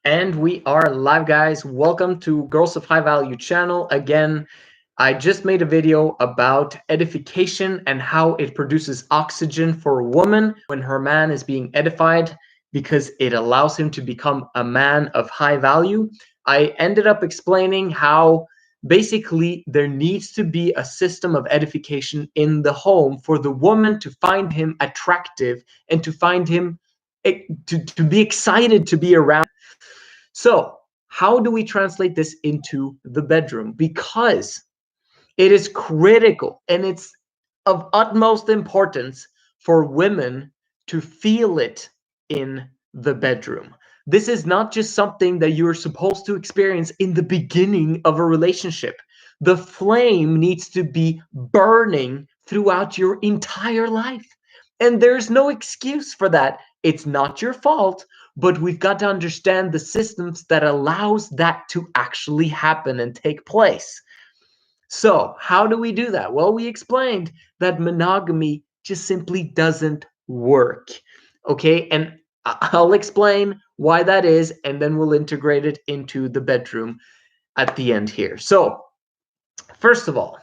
And we are live, guys. Welcome to Girls of High Value channel. Again, I just made a video about edification and how it produces oxygen for a woman when her man is being edified because it allows him to become a man of high value. I ended up explaining how basically there needs to be a system of edification in the home for the woman to find him attractive and to find him to be excited to be around. So, how do we translate this into the bedroom? Because it is critical and it's of utmost importance for women to feel it in the bedroom. This is not just something that you're supposed to experience in the beginning of a relationship. The flame needs to be burning throughout your entire life. And there's no excuse for that. It's not your fault, but we've got to understand the systems that allows that to actually happen and take place. So, how do we do that? Well, we explained that monogamy just simply doesn't work. Okay, and I'll explain why that is, and then we'll integrate it into the bedroom at the end here. So, first of all,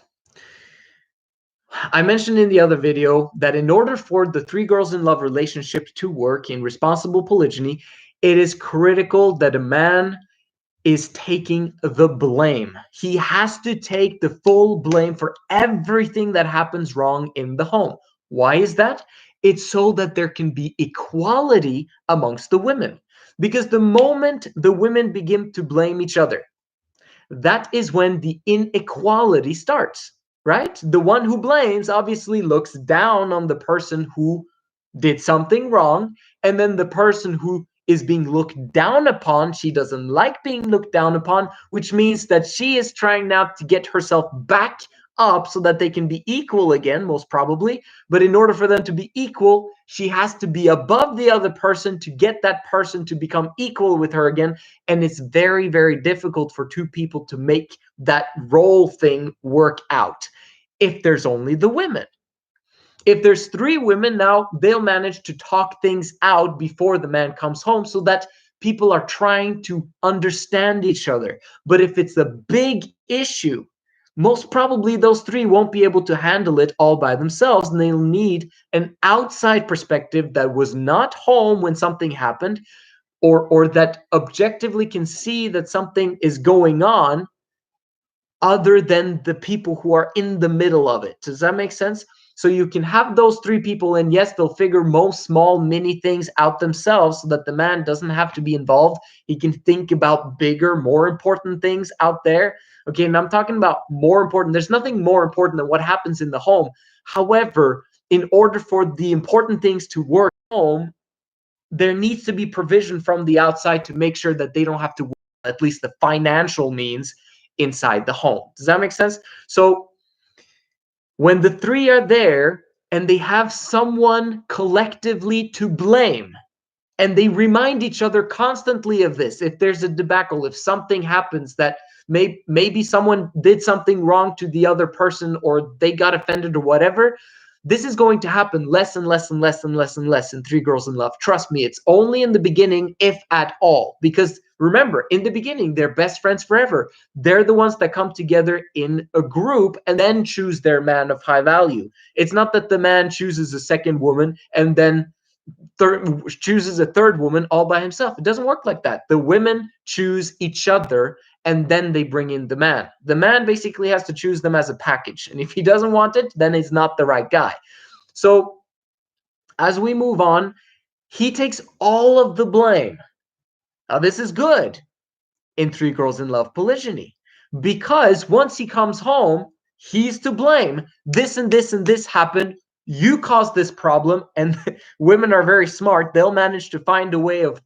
I mentioned in the other video that in order for the three girls in love relationship to work in responsible polygyny, it is critical that a man is taking the blame. He has to take the full blame for everything that happens wrong in the home. Why is that? It's so that there can be equality amongst the women. Because the moment the women begin to blame each other, that is when the inequality starts, right? The one who blames obviously looks down on the person who did something wrong, and then the person who is being looked down upon, she doesn't like being looked down upon, which means that she is trying now to get herself back up so that they can be equal again, most probably. But in order for them to be equal, she has to be above the other person to get that person to become equal with her again. And it's very, very difficult for two people to make that role thing work out if there's only the women. If there's three women, now they'll manage to talk things out before the man comes home so that people are trying to understand each other. But if it's a big issue, most probably those three won't be able to handle it all by themselves, and they'll need an outside perspective that was not home when something happened, or that objectively can see that something is going on other than the people who are in the middle of it. Does that make sense? So you can have those three people, and yes, they'll figure most small mini things out themselves so that the man doesn't have to be involved. He can think about bigger, more important things out there. Okay, and I'm talking about more important. There's nothing more important than what happens in the home. However, in order for the important things to work at home, there needs to be provision from the outside to make sure that they don't have to work, at least the financial means inside the home. Does that make sense? So when the three are there and they have someone collectively to blame, and they remind each other constantly of this, if there's a debacle, if something happens that maybe someone did something wrong to the other person or they got offended or whatever, this is going to happen less and less and less and less and less in Three Girls in Love. Trust me, it's only in the beginning, if at all. Because remember, in the beginning, they're best friends forever. They're the ones that come together in a group and then choose their man of high value. It's not that the man chooses a second woman and then chooses a third woman all by himself. It doesn't work like that. The women choose each other and then they bring in the man. The man basically has to choose them as a package. And if he doesn't want it, then he's not the right guy. So as we move on, he takes all of the blame. Now, this is good in Three Girls in Love polygyny, because once he comes home, he's to blame. This and this and this happened. You caused this problem. And women are very smart. They'll manage to find a way of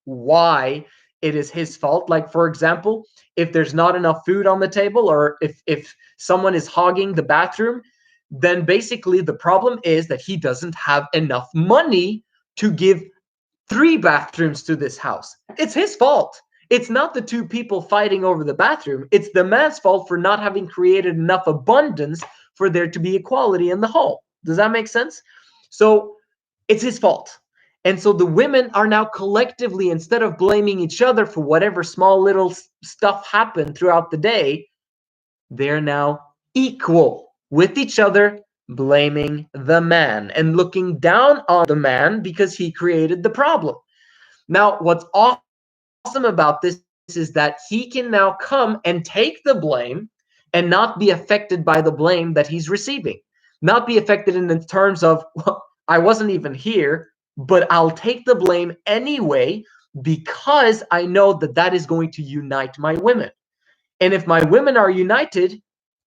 why it is his fault. Like, for example, if there's not enough food on the table, or if someone is hogging the bathroom, then basically the problem is that he doesn't have enough money to give 3 bathrooms to this house. It's his fault. It's not the two people fighting over the bathroom. It's the man's fault for not having created enough abundance for there to be equality in the home. Does that make sense? So it's his fault. And so the women are now collectively, instead of blaming each other for whatever small little stuff happened throughout the day, they're now equal with each other, blaming the man and looking down on the man because he created the problem. Now, what's awesome about this is that he can now come and take the blame and not be affected by the blame that he's receiving. Not be affected in the terms of, well, I wasn't even here, but I'll take the blame anyway because I know that that is going to unite my women. And if my women are united,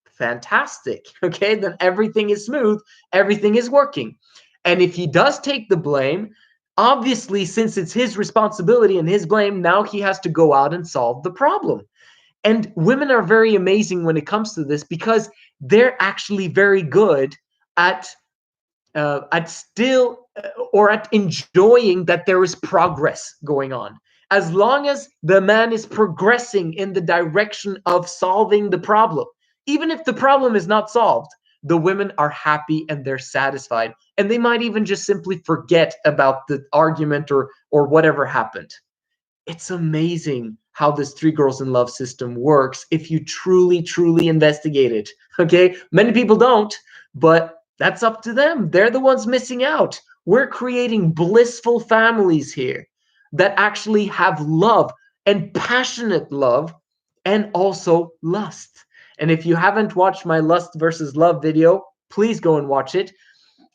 fantastic. Okay, then everything is smooth, everything is working. And if he does take the blame, obviously, since it's his responsibility and his blame, now he has to go out and solve the problem. And women are very amazing when it comes to this because they're actually very good at still or at enjoying that there is progress going on. As long as the man is progressing in the direction of solving the problem, even if the problem is not solved, the women are happy and they're satisfied, and they might even just simply forget about the argument or whatever happened. It's amazing how this Three Girls in Love system works if you truly investigate it. Okay, many people don't, but that's up to them. They're the ones missing out. We're creating blissful families here that actually have love, and passionate love, and also lust. And if you haven't watched my lust versus love video, please go and watch it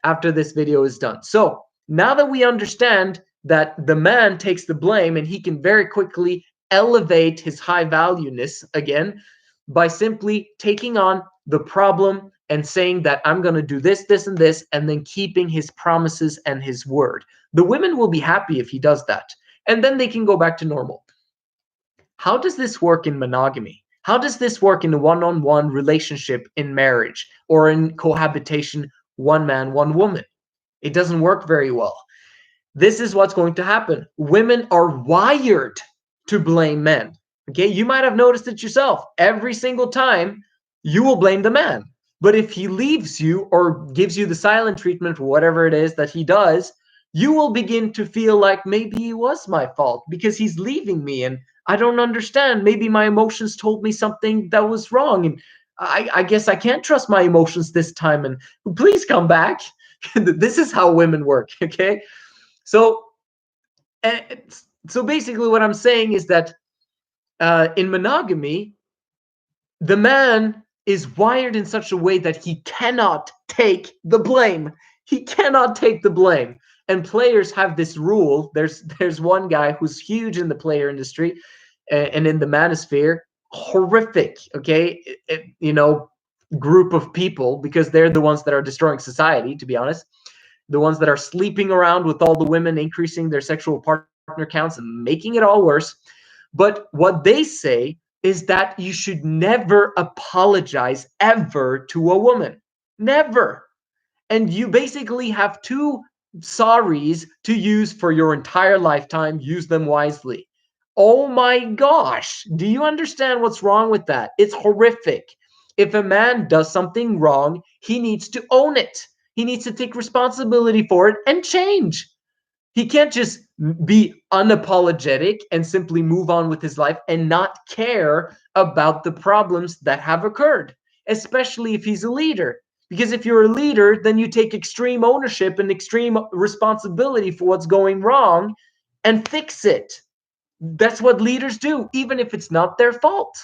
after this video is done. So now that we understand that the man takes the blame and he can very quickly elevate his high valueness again by simply taking on the problem and saying that I'm going to do this, this, and this, and then keeping his promises and his word. The women will be happy if he does that, and then they can go back to normal. How does this work in monogamy? How does this work in a one-on-one relationship in marriage or in cohabitation, one man, one woman? It doesn't work very well. This is what's going to happen. Women are wired to blame men. Okay, you might have noticed it yourself. Every single time you will blame the man. But if he leaves you or gives you the silent treatment or whatever it is that he does, you will begin to feel like maybe it was my fault because he's leaving me and I don't understand. Maybe my emotions told me something that was wrong. And I guess I can't trust my emotions this time. And please come back. This is how women work. Okay. So, so basically, what I'm saying is that in monogamy, the man is wired in such a way that he cannot take the blame. He cannot take the blame. And players have this rule. There's one guy who's huge in the player industry and in the manosphere, horrific. Okay, group of people, because they're the ones that are destroying society. To be honest, the ones that are sleeping around with all the women, increasing their sexual partner counts and making it all worse. But what they say is that you should never apologize ever to a woman. Never. And you basically have two sorries to use for your entire lifetime. Use them wisely. Oh my gosh. Do you understand what's wrong with that? It's horrific. If a man does something wrong, he needs to own it. He needs to take responsibility for it and change. He can't just be unapologetic and simply move on with his life and not care about the problems that have occurred, especially if he's a leader. Because if you're a leader, then you take extreme ownership and extreme responsibility for what's going wrong and fix it. That's what leaders do, even if it's not their fault,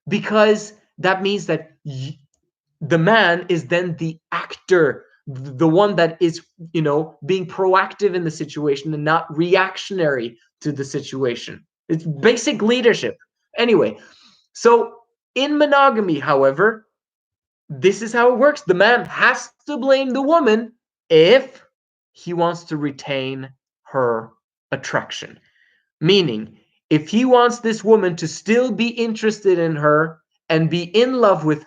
because that means that the man is then the actor, the one that is, being proactive in the situation and not reactionary to the situation. It's basic leadership. Anyway, so in monogamy, however, this is how it works. The man has to blame the woman if he wants to retain her attraction. Meaning, if he wants this woman to still be interested in her and be in love with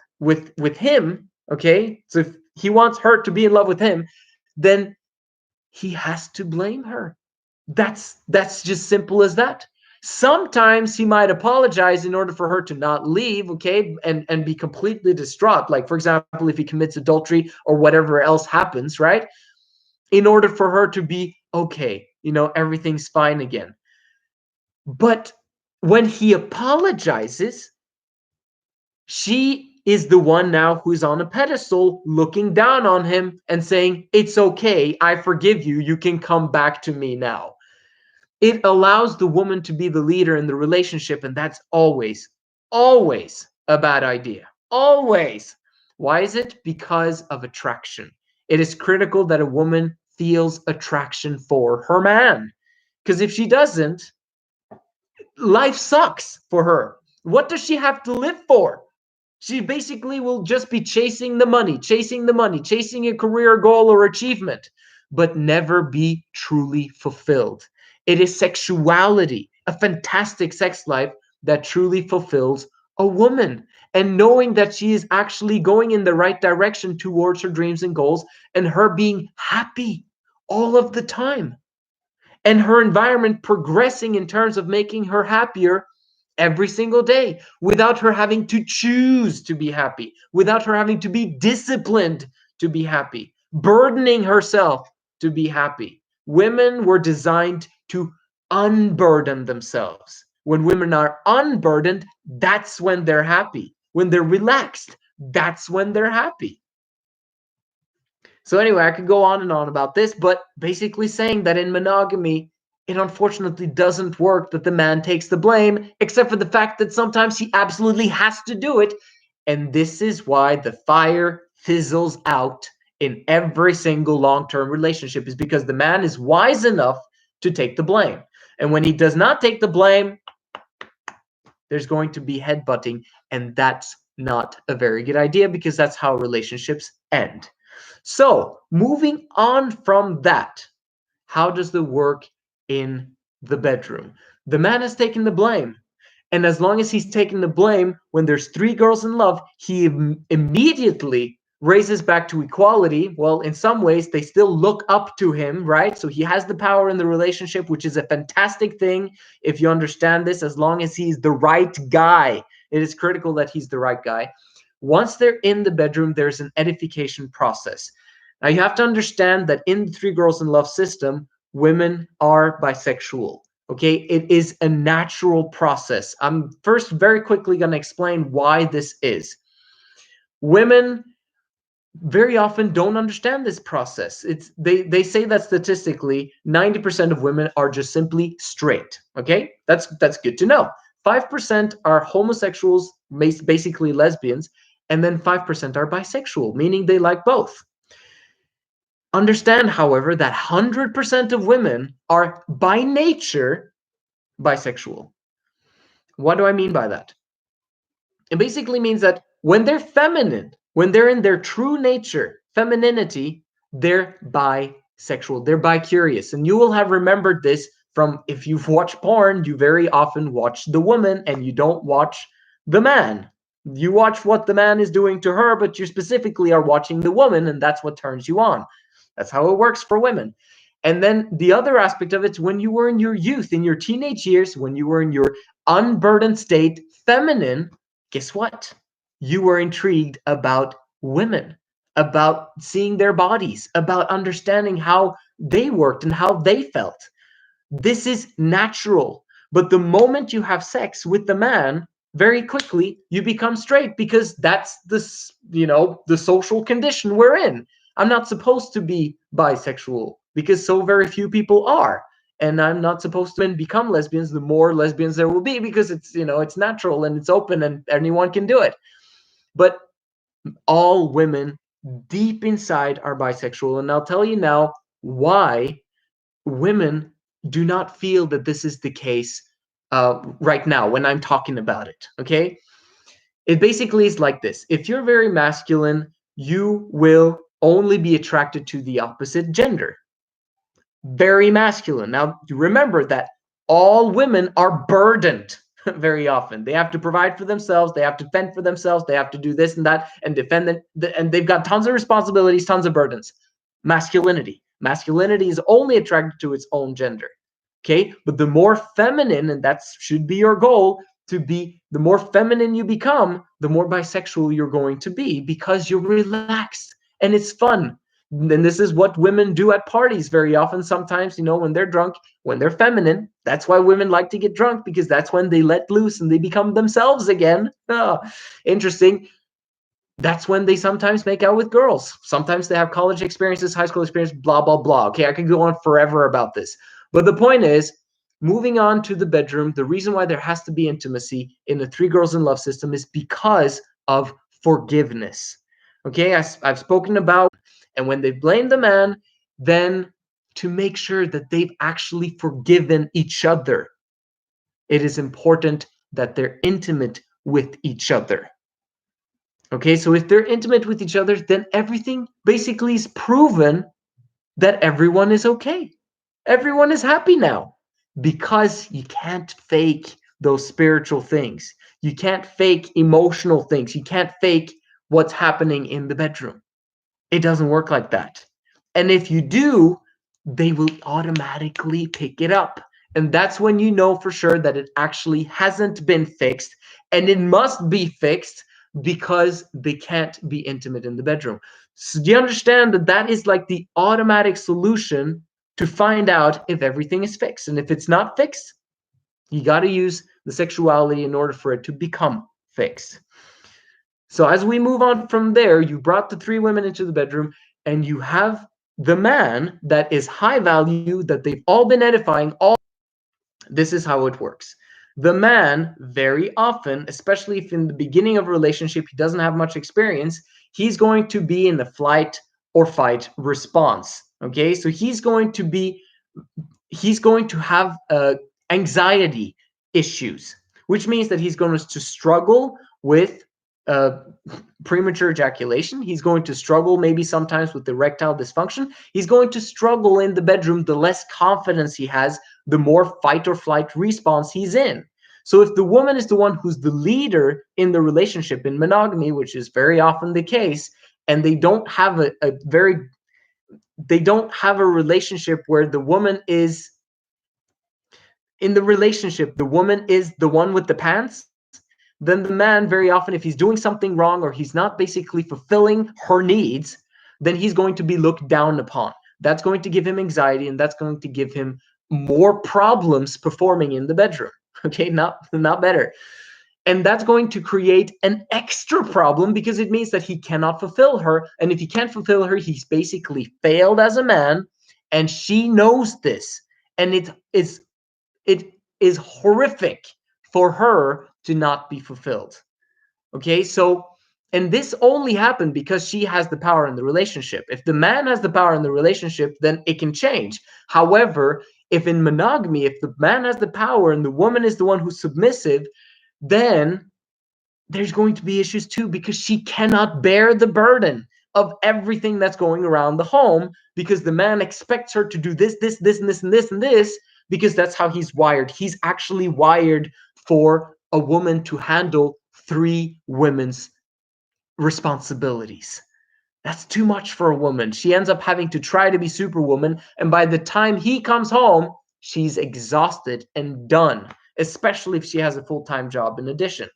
him, okay? So if he wants her to be in love with him, then he has to blame her. That's just simple as that. Sometimes he might apologize in order for her to not leave, okay, and be completely distraught. Like, for example, if he commits adultery or whatever else happens, right? In order for her to be, okay, everything's fine again. But when he apologizes, she is the one now who's on a pedestal looking down on him and saying, it's okay, I forgive you, you can come back to me now. It allows the woman to be the leader in the relationship, and that's always, always a bad idea. Always. Why is it? Because of attraction. It is critical that a woman feels attraction for her man. Because if she doesn't, life sucks for her. What does she have to live for? She basically will just be chasing the money, chasing a career goal or achievement, but never be truly fulfilled. It is sexuality, a fantastic sex life that truly fulfills a woman. And knowing that she is actually going in the right direction towards her dreams and goals, and her being happy all of the time, and her environment progressing in terms of making her happier every single day, without her having to choose to be happy, without her having to be disciplined to be happy, burdening herself to be happy. Women were designed to unburden themselves. When women are unburdened, that's when they're happy. When they're relaxed, that's when they're happy. So anyway, I could go on and on about this, but basically saying that in monogamy, it unfortunately doesn't work that the man takes the blame, except for the fact that sometimes he absolutely has to do it. And this is why the fire fizzles out in every single long-term relationship, is because the man is wise enough to take the blame. And when he does not take the blame, there's going to be headbutting, and that's not a very good idea, because that's how relationships end. So moving on from that, how does it work in the bedroom? The man has taken the blame. And as long as he's taking the blame, when there's three girls in love, he immediately raises back to equality. Well, in some ways, they still look up to him, right? So he has the power in the relationship, which is a fantastic thing if you understand this, as long as he's the right guy. It is critical that he's the right guy. Once they're in the bedroom, there's an edification process. Now, you have to understand that in the Three Girls in Love system, women are bisexual. Okay, it is a natural process. I'm first very quickly going to explain why this is. Women very often don't understand this process. They say that statistically 90% of women are just simply straight. Okay, that's good to know. 5% are homosexuals, basically lesbians, and then 5% are bisexual, meaning they like both. Understand, however, that 100% of women are by nature bisexual. What do I mean by that? It basically means that when they're feminine, when they're in their true nature, femininity, they're bisexual, they're bi-curious. And you will have remembered this from, if you've watched porn, you very often watch the woman and you don't watch the man. You watch what the man is doing to her, but you specifically are watching the woman, and that's what turns you on. That's how it works for women. And then the other aspect of it's when you were in your youth, in your teenage years, when you were in your unburdened state, feminine, guess what? You were intrigued about women, about seeing their bodies, about understanding how they worked and how they felt. This is natural. But the moment you have sex with the man, very quickly you become straight, because that's the social condition we're in. I'm not supposed to be bisexual because so very few people are. And I'm not supposed to become lesbians. The more lesbians there will be, because it's natural and it's open and anyone can do it. But all women deep inside are bisexual. And I'll tell you now why women do not feel that this is the case right now when I'm talking about it. Okay. It basically is like this. If you're very masculine, you will only be attracted to the opposite gender. Very masculine. Now, remember that all women are burdened very often. They have to provide for themselves. They have to fend for themselves. They have to do this and that and defend it. And they've got tons of responsibilities, tons of burdens. Masculinity. Masculinity is only attracted to its own gender. Okay. But the more feminine, and that should be your goal, to be the more feminine you become, the more bisexual you're going to be, because you're relaxed and it's fun. And this is what women do at parties very often. Sometimes, when they're drunk, when they're feminine, that's why women like to get drunk, because that's when they let loose and they become themselves again. Oh, interesting. That's when they sometimes make out with girls. Sometimes they have college experiences, high school experience, blah, blah, blah. Okay, I could go on forever about this. But the point is, moving on to the bedroom, the reason why there has to be intimacy in the Three Girls in Love system is because of forgiveness. Okay, I've spoken about, and when they blame the man, then to make sure that they've actually forgiven each other, it is important that they're intimate with each other. Okay, so if they're intimate with each other, then everything basically is proven that everyone is okay. Everyone is happy now, because you can't fake those spiritual things. You can't fake emotional things. You can't fake what's happening in the bedroom. It doesn't work like that. And if you do, they will automatically pick it up. And that's when you know for sure that it actually hasn't been fixed, and it must be fixed, because they can't be intimate in the bedroom. So do you understand that that is like the automatic solution to find out if everything is fixed? And if it's not fixed, you got to use the sexuality in order for it to become fixed. So as we move on from there, you brought the three women into the bedroom, and you have the man that is high value, that they've all been edifying. This is how it works. The man, very often, especially if in the beginning of a relationship he doesn't have much experience, he's going to be in the flight or fight response. Okay, so he's going to have anxiety issues, which means that he's going to struggle with uh, premature ejaculation. He's going to struggle maybe sometimes with erectile dysfunction. He's going to struggle in the bedroom. The less confidence he has, the more fight or flight response he's in. So if the woman is the one who's the leader in the relationship in monogamy, which is very often the case, and they don't have a relationship where the woman is in the relationship, the woman is the one with the pants, then the man, very often, if he's doing something wrong or he's not basically fulfilling her needs, then he's going to be looked down upon. That's going to give him anxiety, and that's going to give him more problems performing in the bedroom. Okay, not better. And that's going to create an extra problem, because it means that he cannot fulfill her. And if he can't fulfill her, he's basically failed as a man, and she knows this. And it is horrific for her to not be fulfilled. Okay, so, and this only happened because she has the power in the relationship. If the man has the power in the relationship, then it can change. However, if in monogamy, if the man has the power and the woman is the one who's submissive, then there's going to be issues too, because she cannot bear the burden of everything that's going around the home, because the man expects her to do this, this, this, and this, and this, and this, because that's how he's wired. He's actually wired for a woman to handle three women's responsibilities. That's too much for a woman. She ends up having to try to be Superwoman, and by the time he comes home, she's exhausted and done, especially if she has a full-time job in addition.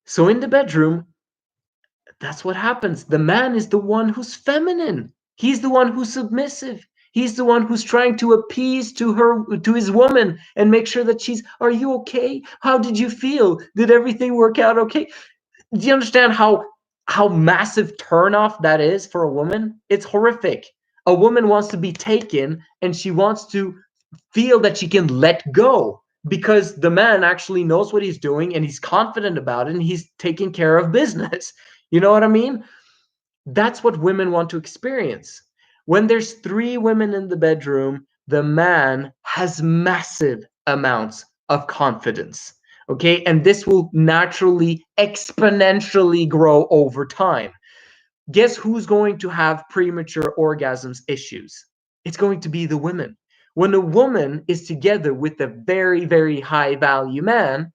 So in the bedroom, that's what happens. The man is the one who's feminine. He's the one who's submissive. He's the one who's trying to appease to his woman and make sure that are you okay? How did you feel? Did everything work out okay? Do you understand how massive turnoff that is for a woman? It's horrific. A woman wants to be taken, and she wants to feel that she can let go, because the man actually knows what he's doing and he's confident about it and he's taking care of business. You know what I mean? That's what women want to experience. When there's three women in the bedroom, the man has massive amounts of confidence. Okay, and this will naturally, exponentially grow over time. Guess who's going to have premature orgasms issues? It's going to be the women. When a woman is together with a very, very high value man,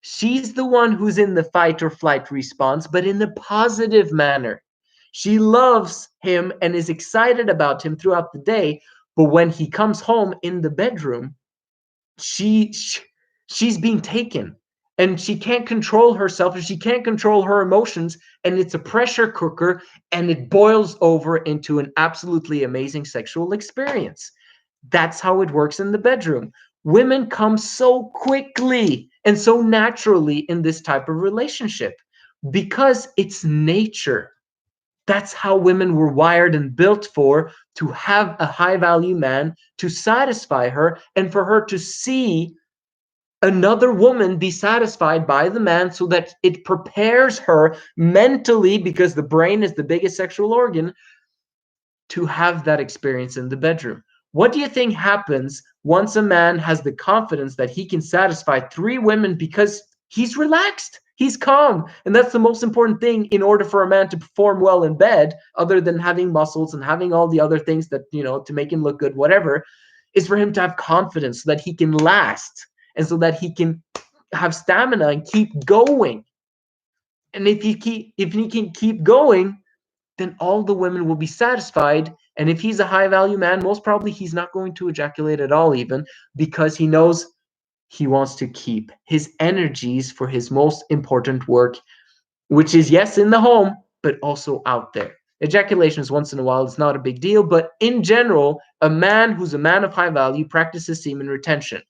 she's the one who's in the fight or flight response, but in a positive manner. She loves him and is excited about him throughout the day, but when he comes home in the bedroom, she's being taken. and she can't control herself and she can't control her emotions, and it's a pressure cooker, and it boils over into an absolutely amazing sexual experience. That's how it works in the bedroom. Women come so quickly and so naturally in this type of relationship because it's nature. That's how women were wired and built for, to have a high value man to satisfy her and for her to see another woman be satisfied by the man, so that it prepares her mentally, because the brain is the biggest sexual organ, to have that experience in the bedroom. What do you think happens once a man has the confidence that he can satisfy 3 women? Because he's relaxed, he's calm, and that's the most important thing in order for a man to perform well in bed, other than having muscles and having all the other things that, to make him look good, whatever, is for him to have confidence so that he can last and so that he can have stamina and keep going. And if he can keep going, then all the women will be satisfied. And if he's a high value man, most probably he's not going to ejaculate at all, even, because he knows he wants to keep his energies for his most important work, which is, yes, in the home, but also out there. Ejaculations once in a while is not a big deal, but in general, a man who's a man of high value practices semen retention.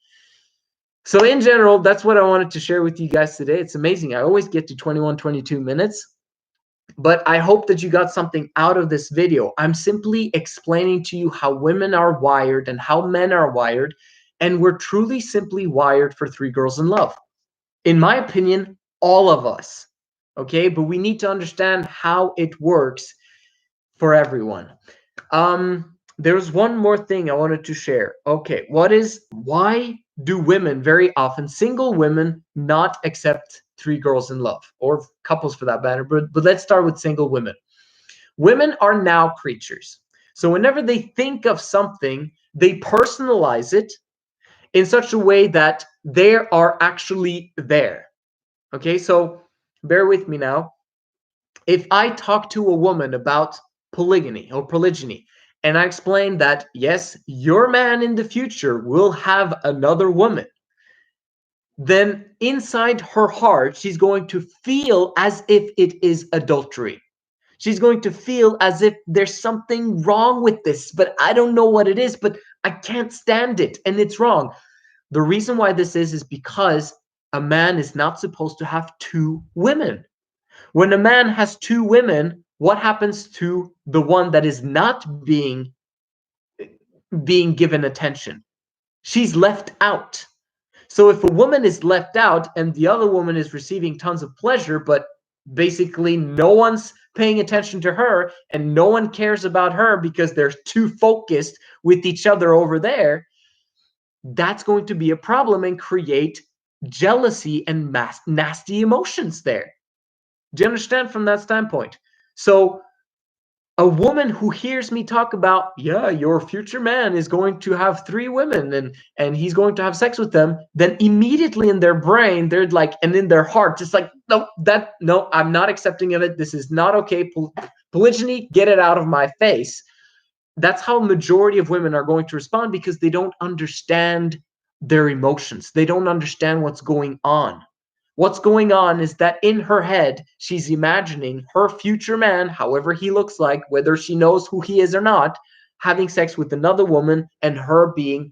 So in general, that's what I wanted to share with you guys today. It's amazing. I always get to 21, 22 minutes. But I hope that you got something out of this video. I'm simply explaining to you how women are wired and how men are wired. And we're truly simply wired for 3 girls in love. In my opinion, all of us. Okay, but we need to understand how it works for everyone. There's one more thing I wanted to share. Okay, why do women, very often single women, not accept 3 girls in love, or couples for that matter? But let's start with single women. Women are now creatures. So whenever they think of something, they personalize it in such a way that they are actually there. Okay, so bear with me now. If I talk to a woman about polygyny, and I explain that, yes, your man in the future will have another woman, then inside her heart, she's going to feel as if it is adultery. She's going to feel as if there's something wrong with this, but I don't know what it is, but I can't stand it, and it's wrong. The reason why this is because a man is not supposed to have 2 women. When a man has 2 women, what happens to the one that is not being given attention? She's left out. So if a woman is left out and the other woman is receiving tons of pleasure, but basically no one's paying attention to her and no one cares about her because they're too focused with each other over there, that's going to be a problem and create jealousy and nasty emotions there. Do you understand from that standpoint? So a woman who hears me talk about, yeah, your future man is going to have 3 women and he's going to have sex with them, then immediately in their brain, they're like, and in their heart, just like, no, I'm not accepting of it. This is not okay. Polygyny, get it out of my face. That's how majority of women are going to respond, because they don't understand their emotions. They don't understand what's going on. What's going on is that in her head, she's imagining her future man, however he looks like, whether she knows who he is or not, having sex with another woman, and her being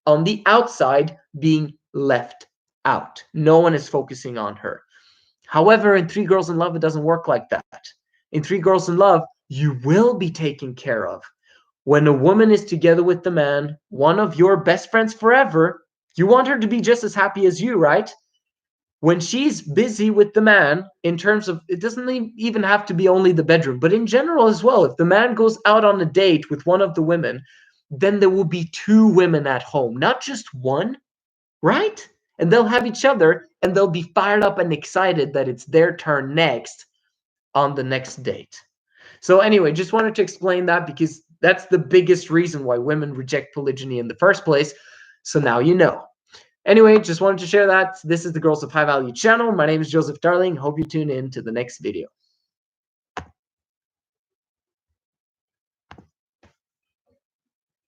on the outside, being left out. No one is focusing on her. However, in 3 Girls in Love, it doesn't work like that. In 3 Girls in Love, you will be taken care of. When a woman is together with the man, one of your best friends forever, you want her to be just as happy as you, right? When she's busy with the man, in terms of, it doesn't even have to be only the bedroom, but in general as well, if the man goes out on a date with one of the women, then there will be 2 women at home, not just one, right? And they'll have each other, and they'll be fired up and excited that it's their turn next on the next date. So anyway, just wanted to explain that, because that's the biggest reason why women reject polygyny in the first place. So now you know. Anyway, just wanted to share that. This is the Girls of High Value channel. My name is Joseph Darling. Hope you tune in to the next video.